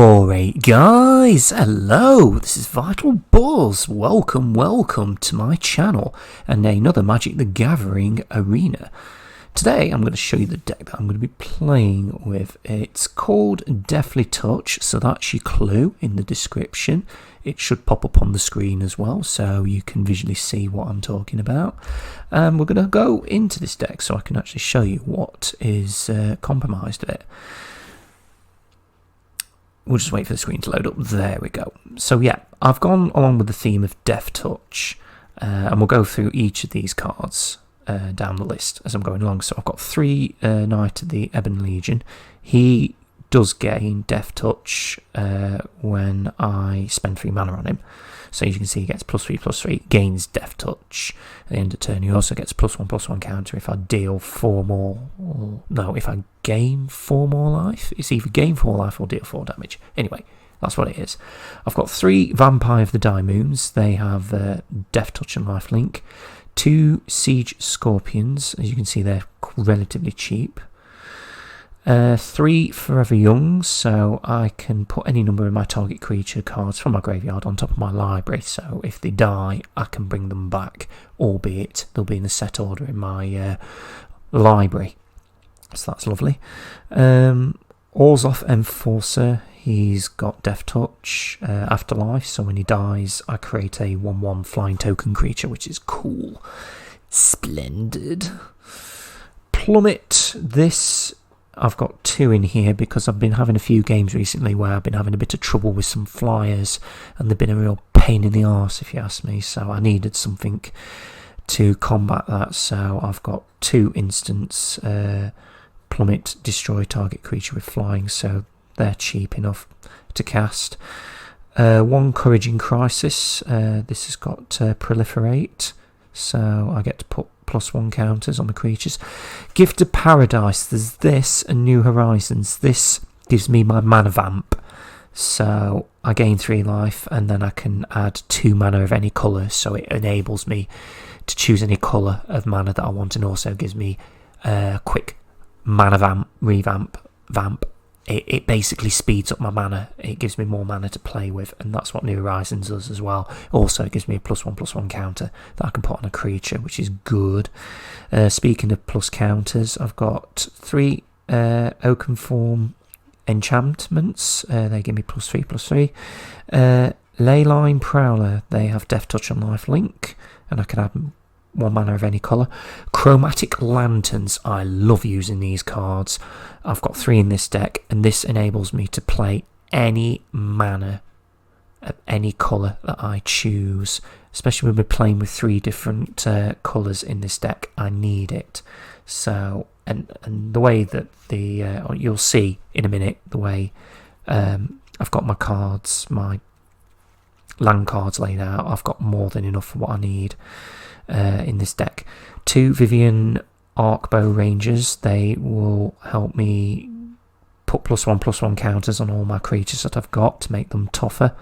Alright guys, hello, this is VitalBuzz, welcome to my channel and another Magic the Gathering arena. Today I'm going to show you the deck that I'm going to be playing with. It's called DEATHTOUCH, so that's your clue in the description. It should pop up on the screen as well, so you can visually see what I'm talking about. And we're going to go into this deck so I can actually show you what is compromised of it. We'll just wait for the screen to load up. There we go. So yeah, I've gone along with the theme of DEATHTOUCH, and we'll go through each of these cards down the list as I'm going along. So I've got 3 Knight of the Ebon Legion. He does gain DEATHTOUCH when I spend 3 mana on him. So as you can see, he gets +3/+3, gains DEATHTOUch. At the end of turn, he also gets +1/+1 counter if I deal 4 more. No, if I gain 4 more life. It's either gain 4 life or deal 4 damage. Anyway, that's what it is. I've got 3 Vampire of the Daimoons. They have DEATHTOUch and lifelink. 2 Siege Scorpions. As you can see, they're relatively cheap. 3 Forever Young, so I can put any number of my target creature cards from my graveyard on top of my library, so if they die I can bring them back, albeit they'll be in the set order in my library, so that's lovely. Orzhov Enforcer, he's got DEATHTOUch, Afterlife, so when he dies I create a 1/1 flying token creature, which is cool. Splendid. Plummet, this I've got 2 in here because I've been having a few games recently where I've been having a bit of trouble with some flyers and they've been a real pain in the arse, if you ask me, so I needed something to combat that. So I've got 2 instants, Plummet, destroy target creature with flying, so they're cheap enough to cast. 1 Courage in Crisis, this has got Proliferate, so I get to put +1 counters on the creatures. Gift of Paradise, there's this and New Horizons. This gives me my mana vamp, so I gain 3 life and then I can add 2 mana of any colour, so it enables me to choose any colour of mana that I want, and also gives me a quick mana vamp, revamp, vamp. It basically speeds up my mana. It gives me more mana to play with, and that's what New Horizons does as well. Also, it gives me a +1/+1 counter that I can put on a creature, which is good. Speaking of plus counters, I've got 3 Oakenform enchantments. They give me +3/+3. Leyline Prowler, they have DEATHTOUch and lifelink, and I can add 1 mana of any colour. Chromatic Lanterns, I love using these cards. I've got 3 in this deck, and this enables me to play any mana of any colour that I choose, especially when we're playing with 3 different colours in this deck. I need it. So, and the way that you'll see in a minute, the way I've got my cards, my land cards laid out, I've got more than enough for what I need in this deck. 2 Vivian Arcbow Rangers, they will help me put +1/+1 counters on all my creatures that I've got to make them tougher,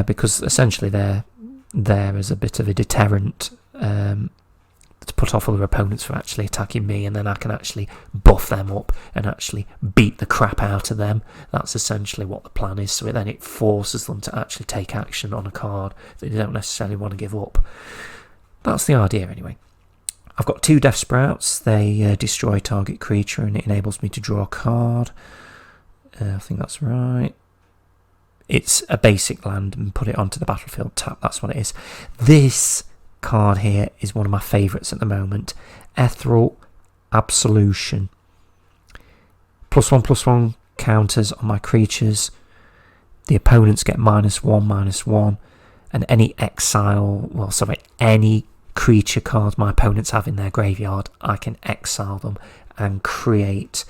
because essentially they're there as a bit of a deterrent to put off other opponents from actually attacking me, and then I can actually buff them up and actually beat the crap out of them. That's essentially what the plan is, so then it forces them to actually take action on a card that they don't necessarily want to give up. That's the idea anyway. I've got 2 Death Sprouts. They destroy target creature and it enables me to draw a card. I think that's right. It's a basic land and put it onto the battlefield tap. That's what it is. This card here is one of my favourites at the moment. Ethereal Absolution. +1/+1 counters on my creatures. The opponents get -1/-1, and any any creature cards my opponents have in their graveyard, I can exile them and create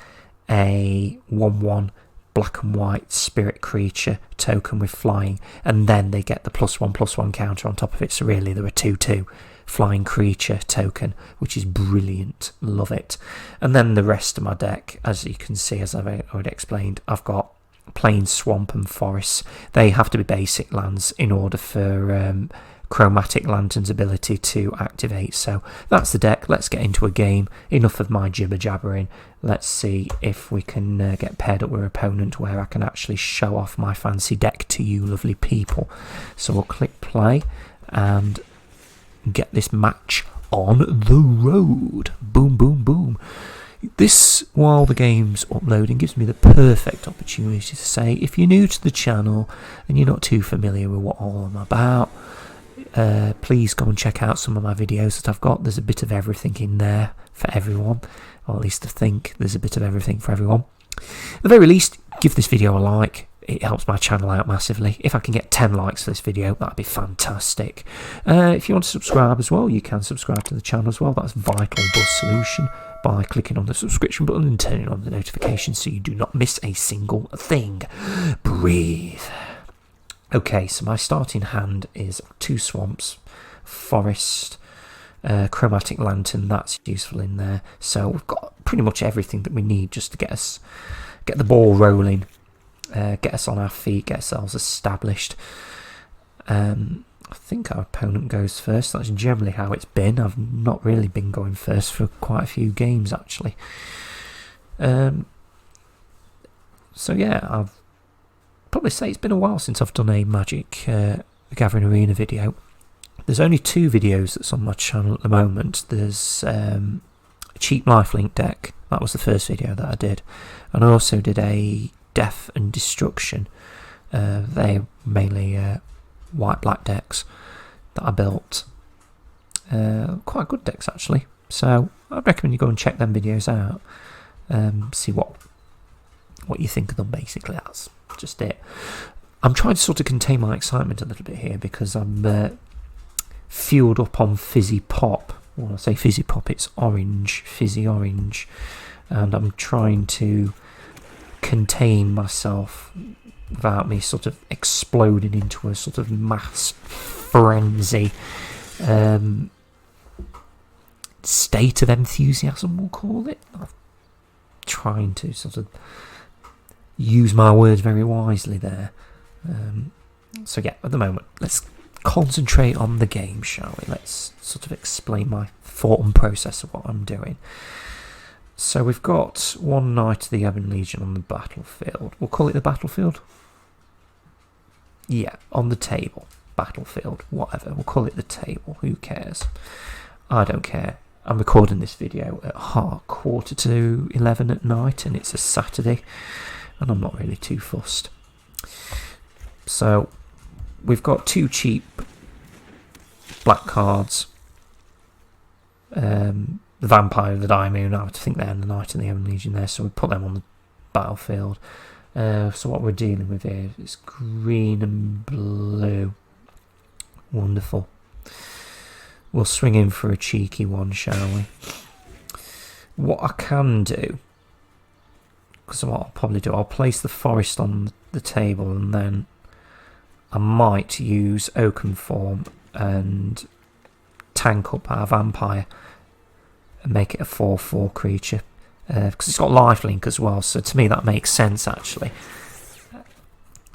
a 1/1 black and white spirit creature token with flying, and then they get the +1/+1 counter on top of it, so really they're a 2/2 flying creature token, which is brilliant. Love it. And then the rest of my deck, as you can see, as I've already explained, I've got Plains, Swamp and Forests. They have to be basic lands in order for Chromatic Lantern's ability to activate. So that's the deck. Let's get into a game. Enough of my jibber jabbering. Let's see if we can get paired up with an opponent where I can actually show off my fancy deck to you lovely people. So we'll click play and get this match on the road. Boom, boom, boom. This, while the game's uploading, gives me the perfect opportunity to say, if you're new to the channel and you're not too familiar with what all I'm about, please go and check out some of my videos that I've got. There's a bit of everything in there for everyone, or at least I think there's a bit of everything for everyone. At the very least, give this video a like. It helps my channel out massively. If I can get 10 likes for this video, that'd be fantastic. If you want to subscribe as well, you can subscribe to the channel as well. That's VitalBuzzSolution, by clicking on the subscription button and turning on the notifications so you do not miss a single thing. Breathe. Okay, so my starting hand is 2 swamps, forest, chromatic lantern. That's useful in there. So we've got pretty much everything that we need just to get the ball rolling. Get us on our feet, get ourselves established. I think our opponent goes first. That's generally how it's been. I've not really been going first for quite a few games, actually. So yeah, I've probably say it's been a while since I've done a Magic the Gathering Arena video. There's only 2 videos that's on my channel at the moment. There's a cheap lifelink deck. That was the first video that I did. And I also did a Death and Destruction. They're mainly white-black decks that I built. Quite good decks, actually. So I'd recommend you go and check them videos out. See what you think of them, basically. That's just it. I'm trying to sort of contain my excitement a little bit here because I'm fueled up on Fizzy Pop. When I say Fizzy Pop, it's orange, fizzy orange. And I'm trying to contain myself without me sort of exploding into a sort of mass frenzy state of enthusiasm, we'll call it. I'm trying to sort of use my words very wisely there. So yeah, at the moment, let's concentrate on the game, shall we? Let's sort of explain my thought and process of what I'm doing. So we've got 1 Knight of the Ebon Legion on the battlefield. We'll call it the battlefield? Yeah, on the table. Battlefield, whatever. We'll call it the table. Who cares? I don't care. I'm recording this video at 11:15 at night, and it's a Saturday, and I'm not really too fussed. So we've got 2 cheap black cards. The Vampire, the Daimoon, I think they're the Knight and the Ebon Legion there, so we put them on the battlefield. So what we're dealing with here is green and blue. Wonderful. We'll swing in for a cheeky one, shall we? What I can do, because what I'll probably do, I'll place the forest on the table, and then I might use Oakenform and tank up our Vampire and make it a 4/4 creature, because it's got lifelink as well, so to me that makes sense, actually.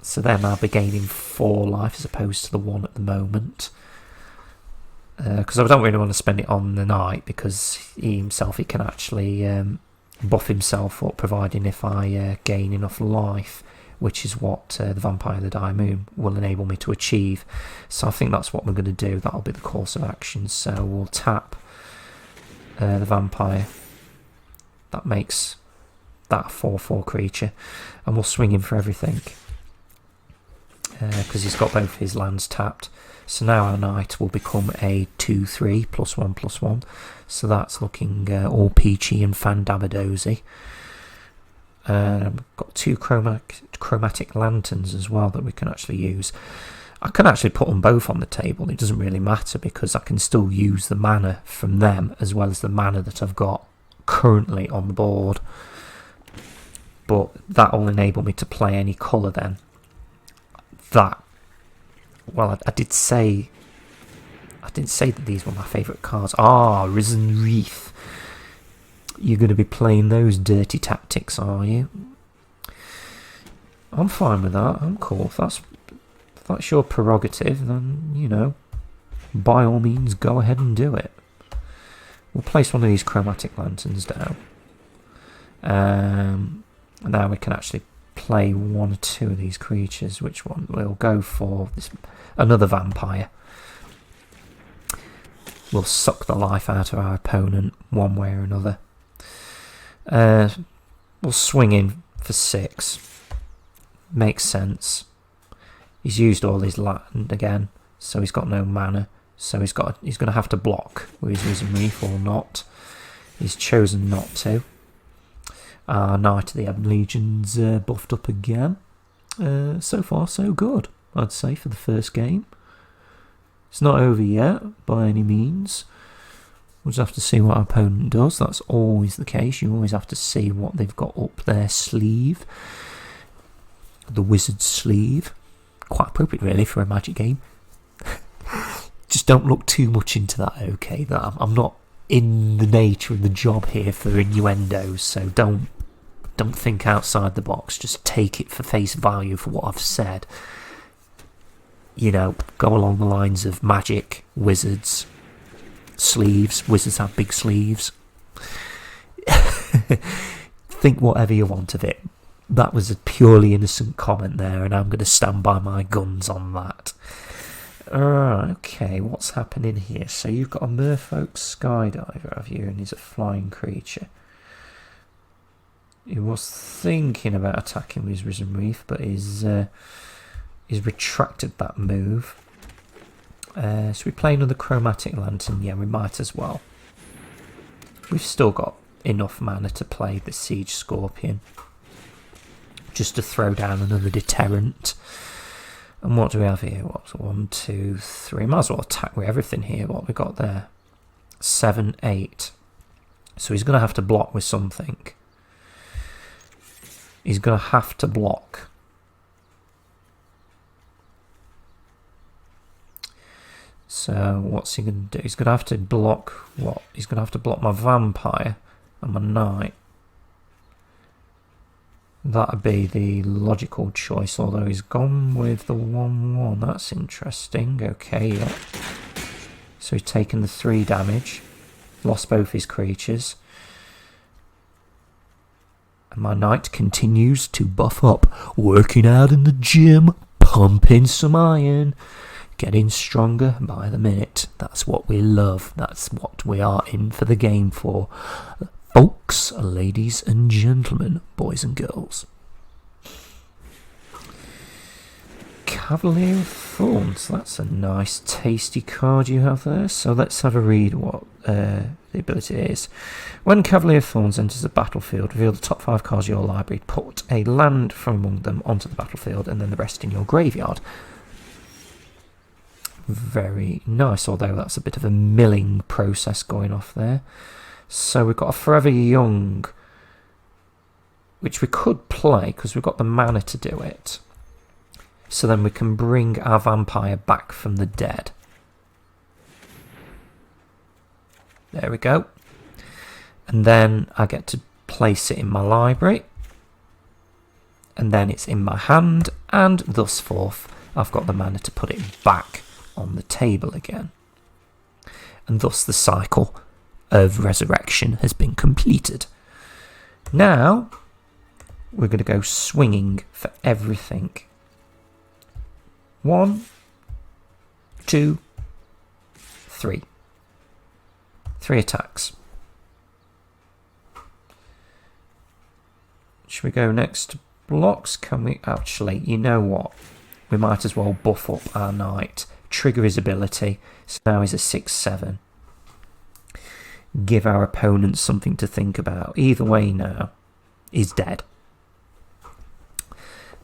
So then I'll be gaining 4 life as opposed to the 1 at the moment, because I don't really want to spend it on the Knight, because he can actually buff himself up, providing if I gain enough life, which is what the Vampire the Daimoon will enable me to achieve. So I think that's what we're going to do. That'll be the course of action. So we'll tap the Vampire. That makes that a 4/4 creature, and we'll swing him for everything, because he's got both his lands tapped. So now our Knight will become a 2/3 +1/+1. So that's looking all peachy and fandabadozy. Got 2 chromatic lanterns as well that we can actually use. I can actually put them both on the table. It doesn't really matter, because I can still use the mana from them as well as the mana that I've got currently on the board. But that will enable me to play any colour then. Well, I did say that these were my favourite cards. Risen Wreath. You're going to be playing those dirty tactics, are you? I'm fine with that. I'm cool. If that's your prerogative, then, you know, by all means go ahead and do it. We'll place one of these chromatic lanterns down. Now we can actually play one or two of these creatures. Which one? We'll go for this, another vampire. We'll suck the life out of our opponent one way or another. We'll swing in for 6. Makes sense. He's used all his land again, so he's got no mana. So he's going to have to block with his Risen Reef or not. He's chosen not to. Our Knight of the Ebon Legion's buffed up again. So far, so good, I'd say, for the first game. It's not over yet, by any means. We'll just have to see what our opponent does. That's always the case. You always have to see what they've got up their sleeve. The wizard's sleeve. Quite appropriate, really, for a Magic game. Just don't look too much into that, okay? That I'm not in the nature of the job here for innuendos, so don't think outside the box. Just take it for face value for what I've said. You know, go along the lines of magic, wizards, sleeves. Wizards have big sleeves. Think whatever you want of it. That was a purely innocent comment there, and I'm going to stand by my guns on that. Alright, okay, what's happening here? So you've got a Merfolk Skydiver, have you? And he's a flying creature. He was thinking about attacking with his Risen Reef, but he's retracted that move. So we play another Chromatic Lantern. Yeah, we might as well. We've still got enough mana to play the Siege Scorpion, just to throw down another deterrent. And what do we have here? What's 1, 2, 3? Might as well attack with everything here. What we got there? 7, 8. So he's going to have to block with something. He's going to have to block. So what's he going to do? He's going to have to block what? He's going to have to block my vampire and my knight. That'd be the logical choice, although he's gone with the 1-1. That's interesting. Okay, yeah. So he's taken the 3 damage. Lost both his creatures. And my knight continues to buff up. Working out in the gym. Pumping some iron. Getting stronger by the minute. That's what we love. That's what we are in for the game for. Folks, ladies and gentlemen, boys and girls. Cavalier of Thorns, that's a nice tasty card you have there. So let's have a read what the ability is. When Cavalier of Thorns enters the battlefield, reveal the top 5 cards of your library, put a land from among them onto the battlefield and then the rest in your graveyard. Very nice, although that's a bit of a milling process going off there. So we've got a Forever Young, which we could play because we've got the mana to do it. So then we can bring our vampire back from the dead. There we go. And then I get to place it in my library. And then it's in my hand, and thus forth I've got the mana to put it back on the table again. And thus the cycle of resurrection has been completed. Now we're going to go swinging for everything. 1, 2, 3. 3 attacks. Should we go next to blocks? Can we actually, you know what? We might as well buff up our knight. Trigger his ability. So now he's a 6/7. Give our opponent something to think about. Either way now, he's dead.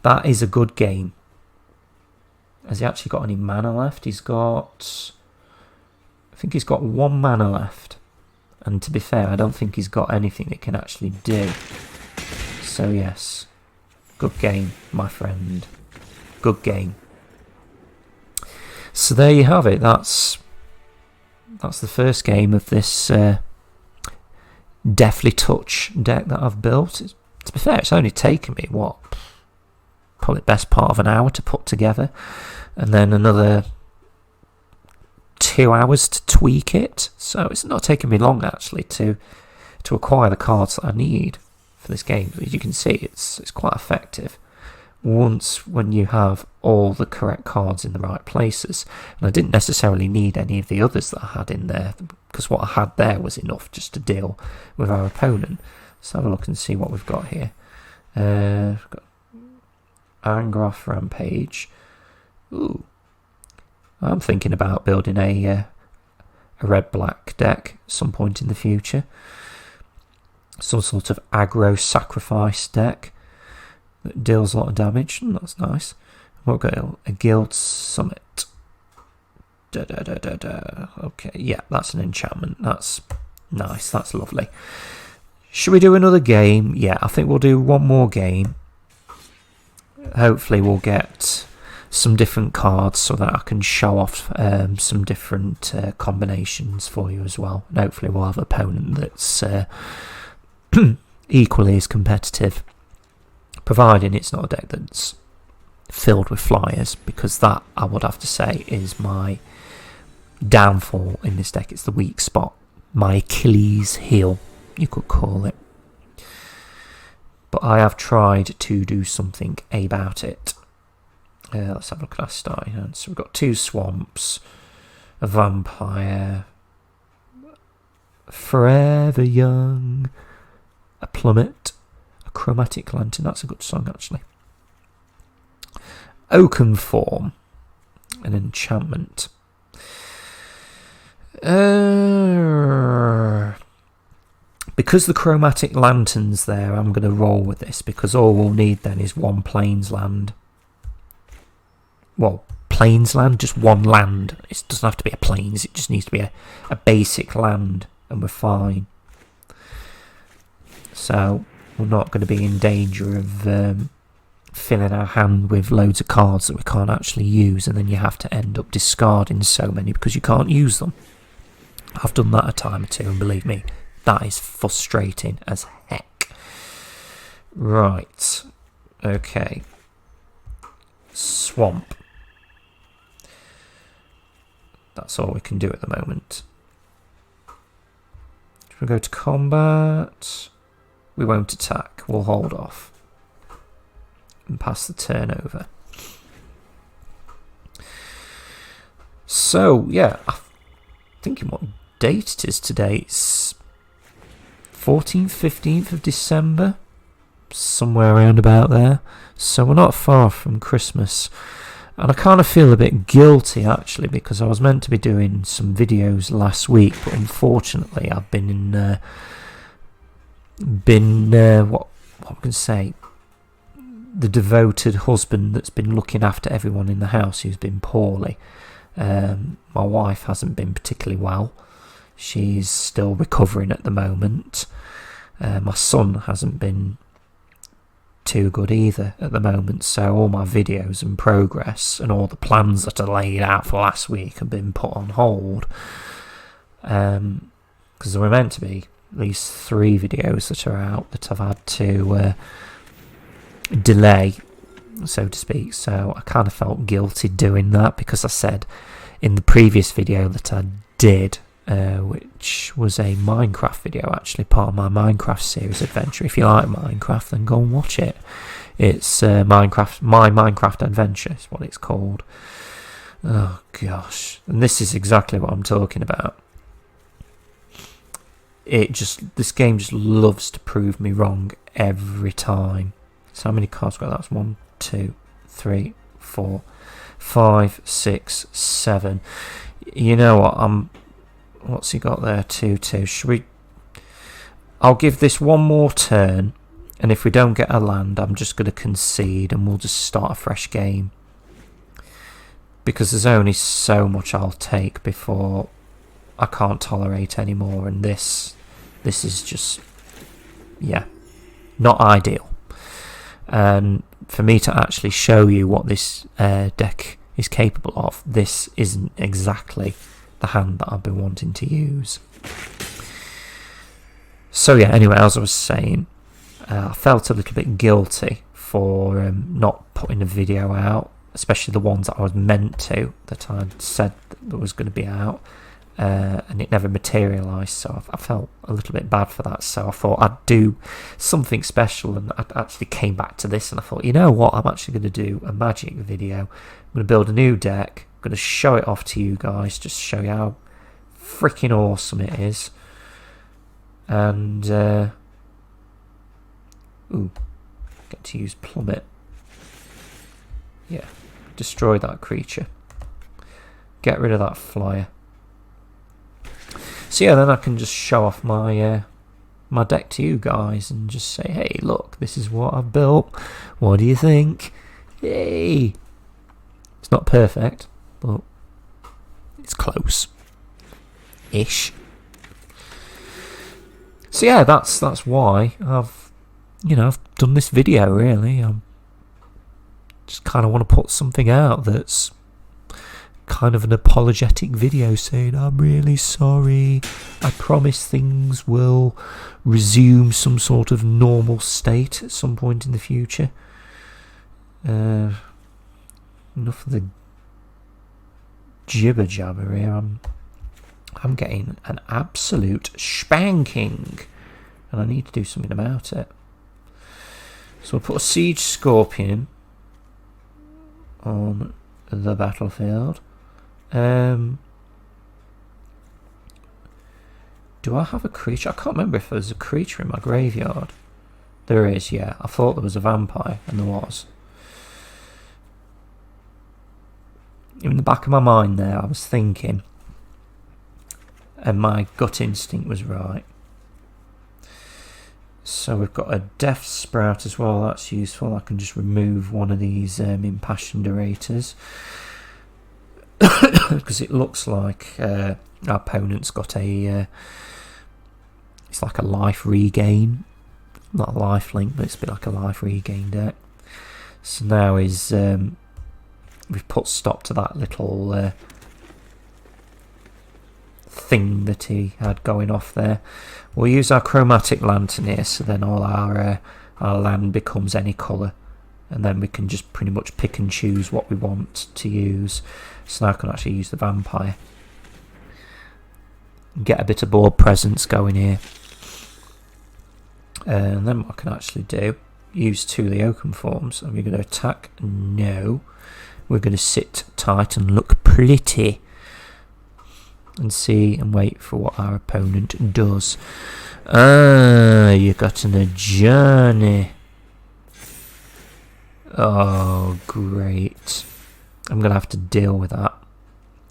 That is a good game. Has he actually got any mana left? He's got... I think he's got 1 mana left. And to be fair, I don't think he's got anything that can actually do. So yes, good game, my friend. Good game. So there you have it. That's the first game of this Deathly Touch deck that I've built. To be fair, it's only taken me, what, probably the best part of an hour to put together. And then another 2 hours to tweak it, so it's not taking me long actually to acquire the cards that I need for this game. As you can see, it's quite effective when you have all the correct cards in the right places. And I didn't necessarily need any of the others that I had in there, because what I had there was enough just to deal with our opponent. Let's have a look and see what we've got here. We've got Angrath Rampage. Ooh, I'm thinking about building a red-black deck at some point in the future. Some sort of aggro sacrifice deck that deals a lot of damage. That's nice. We'll go a Guild Summit. Okay, yeah, that's an enchantment. That's nice. That's lovely. Should we do another game? Yeah, I think we'll do one more game. Hopefully we'll get some different cards so that I can show off some different combinations for you as well. And hopefully we'll have an opponent that's equally as competitive, providing it's not a deck that's filled with flyers, because that, I would have to say, is my downfall in this deck. It's the weak spot, my Achilles heel, you could call it. But I have tried to do something about it. Let's have a look at our starting hand. So we've got 2 swamps, a vampire, Forever Young, a plummet, a chromatic lantern. That's a good song actually. Oaken Form, an enchantment. Because the chromatic lantern's there, I'm going to roll with this, because all we'll need then is 1 plains land. Well, plains land, just 1 land. It doesn't have to be a plains, it just needs to be a basic land, and we're fine. So we're not going to be in danger of filling our hand with loads of cards that we can't actually use, and then you have to end up discarding so many because you can't use them. I've done that a time or two, and believe me, that is frustrating as heck. Right, okay. Swamp. That's all we can do at the moment. Should we go to combat? We won't attack, we'll hold off and pass the turn over. So, yeah, I'm thinking what date it is today. It's 14th, 15th of December, somewhere around about there. So we're not far from Christmas. And I kind of feel a bit guilty actually, because I was meant to be doing some videos last week, but unfortunately I've been what I can say, the devoted husband that's been looking after everyone in the house who's been poorly. My wife hasn't been particularly well. She's still recovering at the moment. My son hasn't been too good either at the moment, so all my videos and progress and all the plans that I laid out for last week have been put on hold, because there were meant to be at least 3 videos that are out that I've had to delay, so to speak. So I kind of felt guilty doing that, because I said in the previous video that I did, which was a Minecraft video, actually part of my Minecraft series adventure. If you like Minecraft, then go and watch it. It's my Minecraft Adventure is what it's called. Oh gosh, and this is exactly what I'm talking about. This game just loves to prove me wrong every time. So how many cards got? That's 1, 2, 3, 4, 5, 6, 7. You know what? What's he got there? 2, 2. Should we? I'll give this one more turn, and if we don't get a land, I'm just going to concede, and we'll just start a fresh game. Because there's only so much I'll take before I can't tolerate anymore, and this is just, yeah, not ideal. And for me to actually show you what this deck is capable of, this isn't exactly the hand that I've been wanting to use. So yeah, anyway, as I was saying, I felt a little bit guilty for not putting a video out especially the ones that I was meant to, that I'd said that was going to be out, and it never materialised, so I felt a little bit bad for that. So I thought I'd do something special, and I actually came back to this and I thought, you know what, I'm actually going to do a magic video. I'm going to build a new deck, I'm going to show it off to you guys, just show you how freaking awesome it is. And ooh, get to use plummet. Yeah, destroy that creature, get rid of that flyer. So yeah, then I can just show off my my deck to you guys and just say, hey, look, this is what I've built. What do you think? Yay! It's not perfect, but it's close-ish. So yeah, that's why I've done this video. Really, I'm just kind of want to put something out that's kind of an apologetic video saying I'm really sorry, I promise things will resume some sort of normal state at some point in the future. Enough of the jibber jabber here. I'm getting an absolute spanking and I need to do something about it. So we'll put a siege scorpion on the battlefield. Do I have a creature? I can't remember if there's a creature in my graveyard. There is, yeah. I thought there was a vampire, and there was. In the back of my mind there, I was thinking, and my gut instinct was right. So we've got a Death Sprout as well, that's useful. I can just remove one of these Impassioned Orators. Because it looks like our opponent's got a it's like a life regain, not a life link, but it's a bit like a life regain deck. So now is we've put stop to that little thing that he had going off there. We'll use our chromatic lantern here, so then all our land becomes any colour, and then we can just pretty much pick and choose what we want to use. So now I can actually use the vampire. Get a bit of board presence going here. And then what I can actually do, use two of the Oaken forms. Are we going to attack? No. We're going to sit tight and look pretty. And see and wait for what our opponent does. Ah, you got a journey. Oh, great. I'm going to have to deal with that.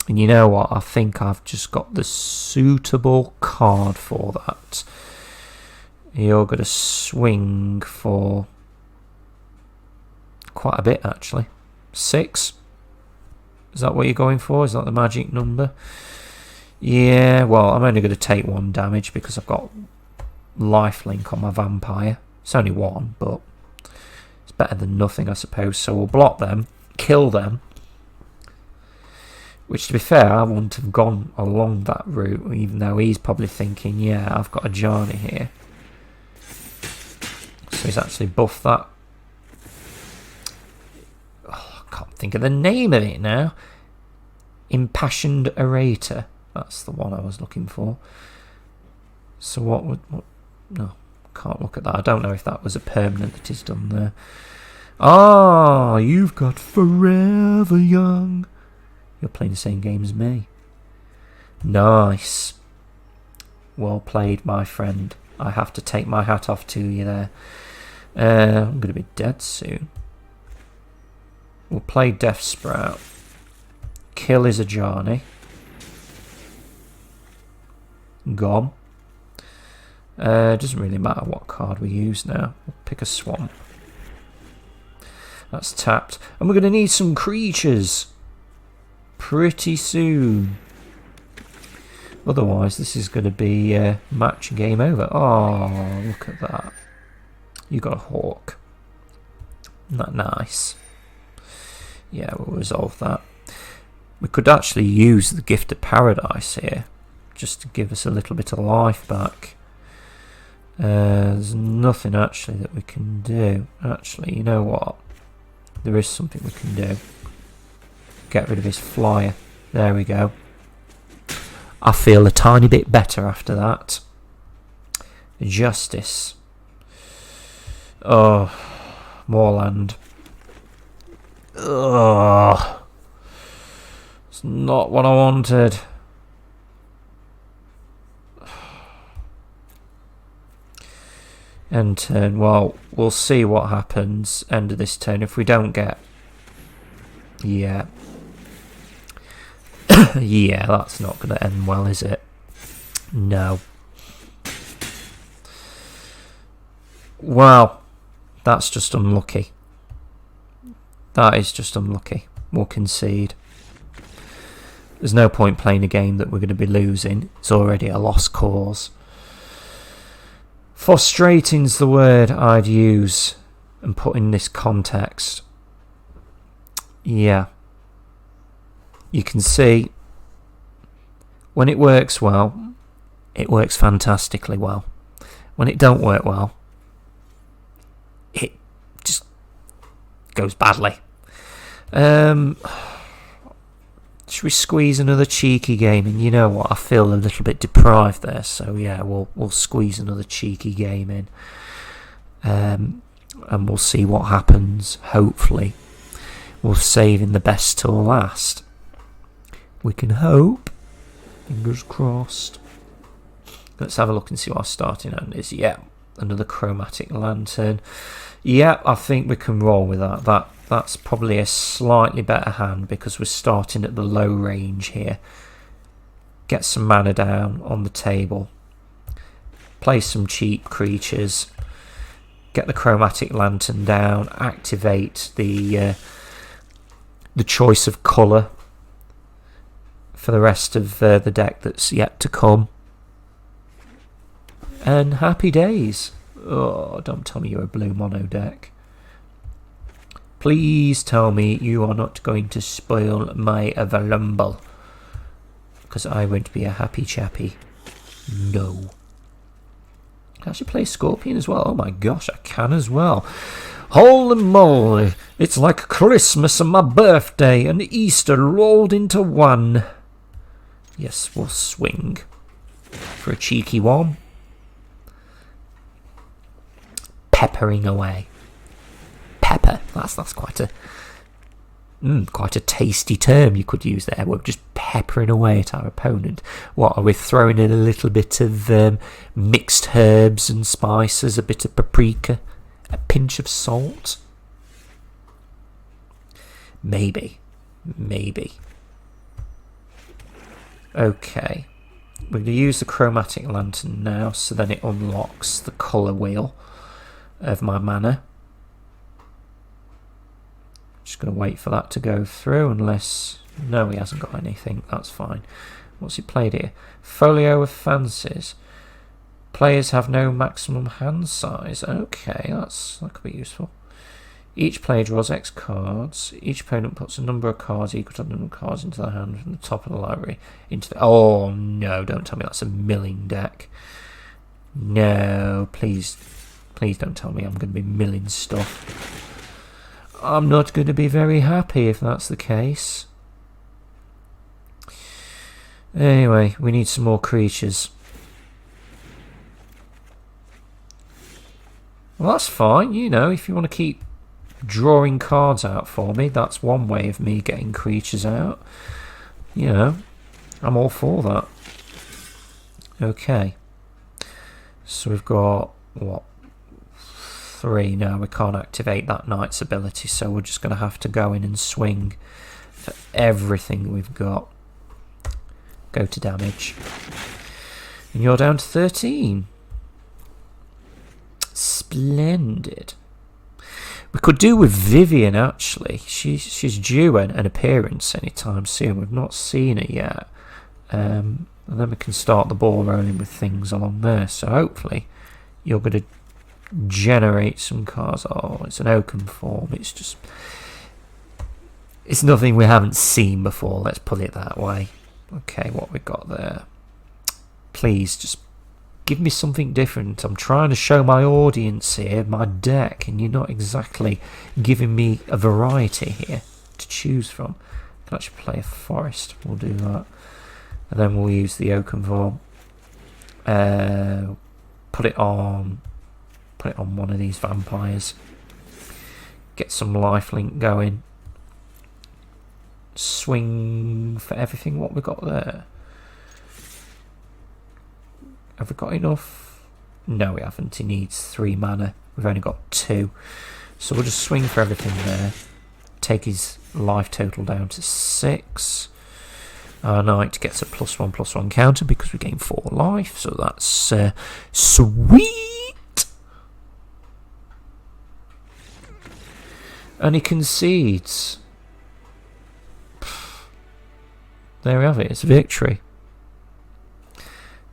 And you know what? I think I've just got the suitable card for that. You're going to swing for quite a bit, actually. 6? Is that what you're going for? Is that the magic number? Yeah, well, I'm only going to take 1 damage because I've got lifelink on my vampire. It's only 1, but it's better than nothing, I suppose. So we'll block them, kill them. Which, to be fair, I wouldn't have gone along that route, even though he's probably thinking, yeah, I've got a Johnny here. So he's actually buffed that. Oh, I can't think of the name of it now. Impassioned Orator. That's the one I was looking for. So what would... no, can't look at that. I don't know if that was a permanent that he's done there. Ah, you've got Forever Young. You're playing the same game as me. Nice. Well played, my friend. I have to take my hat off to you there. I'm going to be dead soon. We'll play Death Sprout. Kill his Ajani. Gone. Doesn't really matter what card we use now. We'll pick a swamp. That's tapped. And we're going to need some creatures pretty soon. Otherwise, this is going to be match and game over. Oh, look at that. You got a hawk. Isn't that nice? Yeah, we'll resolve that. We could actually use the Gift of Paradise here, just to give us a little bit of life back. There's nothing actually that we can do. Actually, you know what? There is something we can do. get rid of his flyer. There we go. I feel a tiny bit better after that. Justice. Oh, more land. Ugh. It's not what I wanted. End turn. Well, we'll see what happens end of this turn. If we don't get... Yeah. Yeah, that's not going to end well, is it? No. Well, that's just unlucky. That is just unlucky. We'll concede. There's no point playing a game that we're going to be losing. It's already a lost cause. Frustrating's the word I'd use and put in this context. Yeah. You can see when it works well, it works fantastically well. When it don't work well, it just goes badly. Should we squeeze another cheeky game in? You know what, I feel a little bit deprived there, so yeah, we'll squeeze another cheeky game in, and we'll see what happens. Hopefully we're saving the best till last. We can hope. Fingers crossed. Let's have a look and see what our starting hand is. Yeah, another chromatic lantern. Yeah, I think we can roll with that. That's probably a slightly better hand because we're starting at the low range here. Get some mana down on the table. Play some cheap creatures. Get the chromatic lantern down. Activate the choice of colour for the rest of the deck that's yet to come. And happy days. Oh, don't tell me you're a blue mono deck. Please tell me you are not going to spoil my Valumble, because I won't be a happy chappy. No. Can I actually play Scorpion as well? Oh my gosh, I can as well. Holy moly, it's like Christmas and my birthday and Easter rolled into one. Yes, we'll swing for a cheeky one. Peppering away. Pepper. That's quite a tasty term you could use there. We're just peppering away at our opponent. What, are we throwing in a little bit of mixed herbs and spices, a bit of paprika, a pinch of salt? Maybe. Okay. We're going to use the chromatic lantern now, so then it unlocks the colour wheel of my mana. Just going to wait for that to go through, unless... No, he hasn't got anything. That's fine. What's he played here? Folio of Fancies. Players have no maximum hand size. Okay, that could be useful. Each player draws X cards. Each opponent puts a number of cards equal to the number of cards into the hand from the top of the library into the... Oh, no, don't tell me that's a milling deck. No, please don't tell me I'm going to be milling stuff. I'm not going to be very happy if that's the case. Anyway, we need some more creatures. Well, that's fine, you know, if you want to keep drawing cards out for me, that's one way of me getting creatures out. You know, I'm all for that. Okay. So we've got, what? 3 now. We can't activate that knight's ability, so we're just going to have to go in and swing for everything we've got. Go to damage. And you're down to 13. Splendid. We could do with Vivian, actually. She's due an appearance anytime soon. We've not seen her yet. And then we can start the ball rolling with things along there. So hopefully you're going to generate some cards. Oh, it's an Oaken form. It's nothing we haven't seen before, let's put it that way. Okay, what we got there? Please just give me something different. I'm trying to show my audience here my deck, and you're not exactly giving me a variety here to choose from. Can actually play a forest. We'll do that, and then we'll use the Oakenville. Put it on one of these vampires. Get some lifelink going. Swing for everything. What we got there? Have we got enough? No, we haven't. He needs 3 mana. We've only got 2. So we'll just swing for everything there. Take his life total down to 6. Our knight gets a +1/+1 counter because we gain 4 life. So that's sweet. And he concedes. There we have it. It's victory.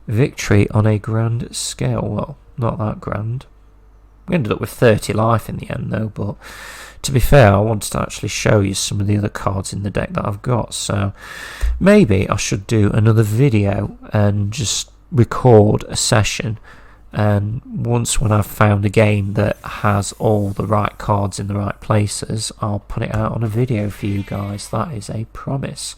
Victory on a grand scale. Well, not that grand. We ended up with 30 life in the end though, but to be fair, I wanted to actually show you some of the other cards in the deck that I've got, so maybe I should do another video and just record a session, and once when I've found a game that has all the right cards in the right places, I'll put it out on a video for you guys. That is a promise.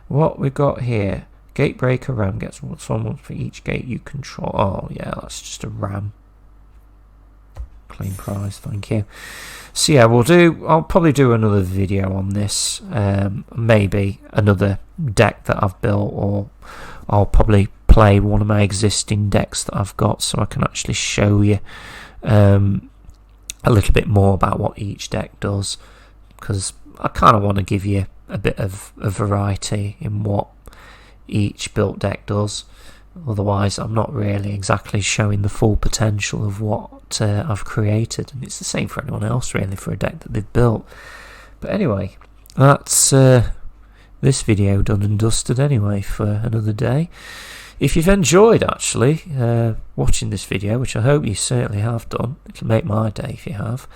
What we got here: Gatebreaker Ram gets someone for each gate you control. Oh yeah, that's just a ram. Clean prize, thank you. So yeah, I'll probably do another video on this, maybe another deck that I've built, or I'll probably play one of my existing decks that I've got, so I can actually show you a little bit more about what each deck does, because I kind of want to give you a bit of a variety in what each built deck does. Otherwise, I'm not really exactly showing the full potential of what I've created, and it's the same for anyone else really for a deck that they've built. But anyway, that's this video done and dusted anyway for another day. If you've enjoyed actually watching this video, which I hope you certainly have done, it'll make my day if you have,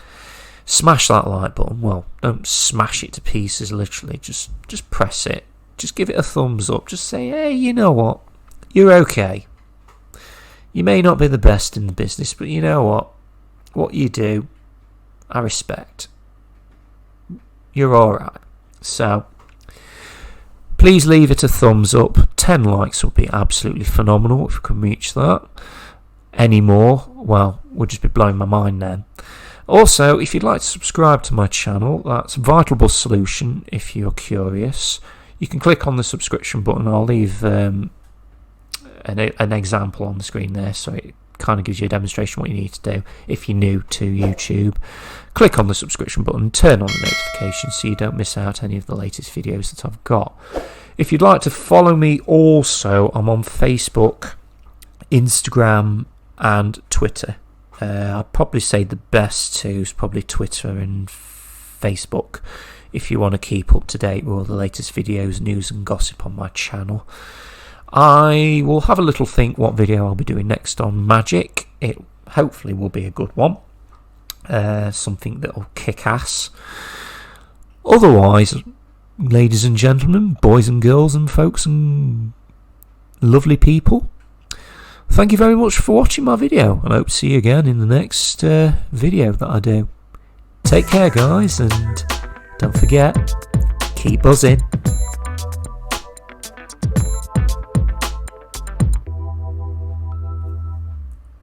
smash that like button. Well, don't smash it to pieces literally, just press it, just give it a thumbs up, just say, hey, you know what, you're okay. You may not be the best in the business, but you know what you do, I respect. You're alright. So please leave it a thumbs up. 10 likes would be absolutely phenomenal if we can reach that. Any more, well, we'll just be blowing my mind then. Also, if you'd like to subscribe to my channel, that's VitalBuzzSolution if you're curious. You can click on the subscription button. I'll leave an example on the screen there, so it kind of gives you a demonstration what you need to do if you're new to YouTube. Click on the subscription button, turn on the notifications so you don't miss out any of the latest videos that I've got. If you'd like to follow me also, I'm on Facebook, Instagram and Twitter. I'd probably say the best two is probably Twitter and Facebook if you want to keep up to date with all the latest videos, news and gossip on my channel. I will have a little think what video I'll be doing next on Magic. It hopefully will be a good one, something that will kick ass. Otherwise, ladies and gentlemen, boys and girls and folks and lovely people, thank you very much for watching my video, and I hope to see you again in the next video that I do. Take care guys, and don't forget, keep buzzing.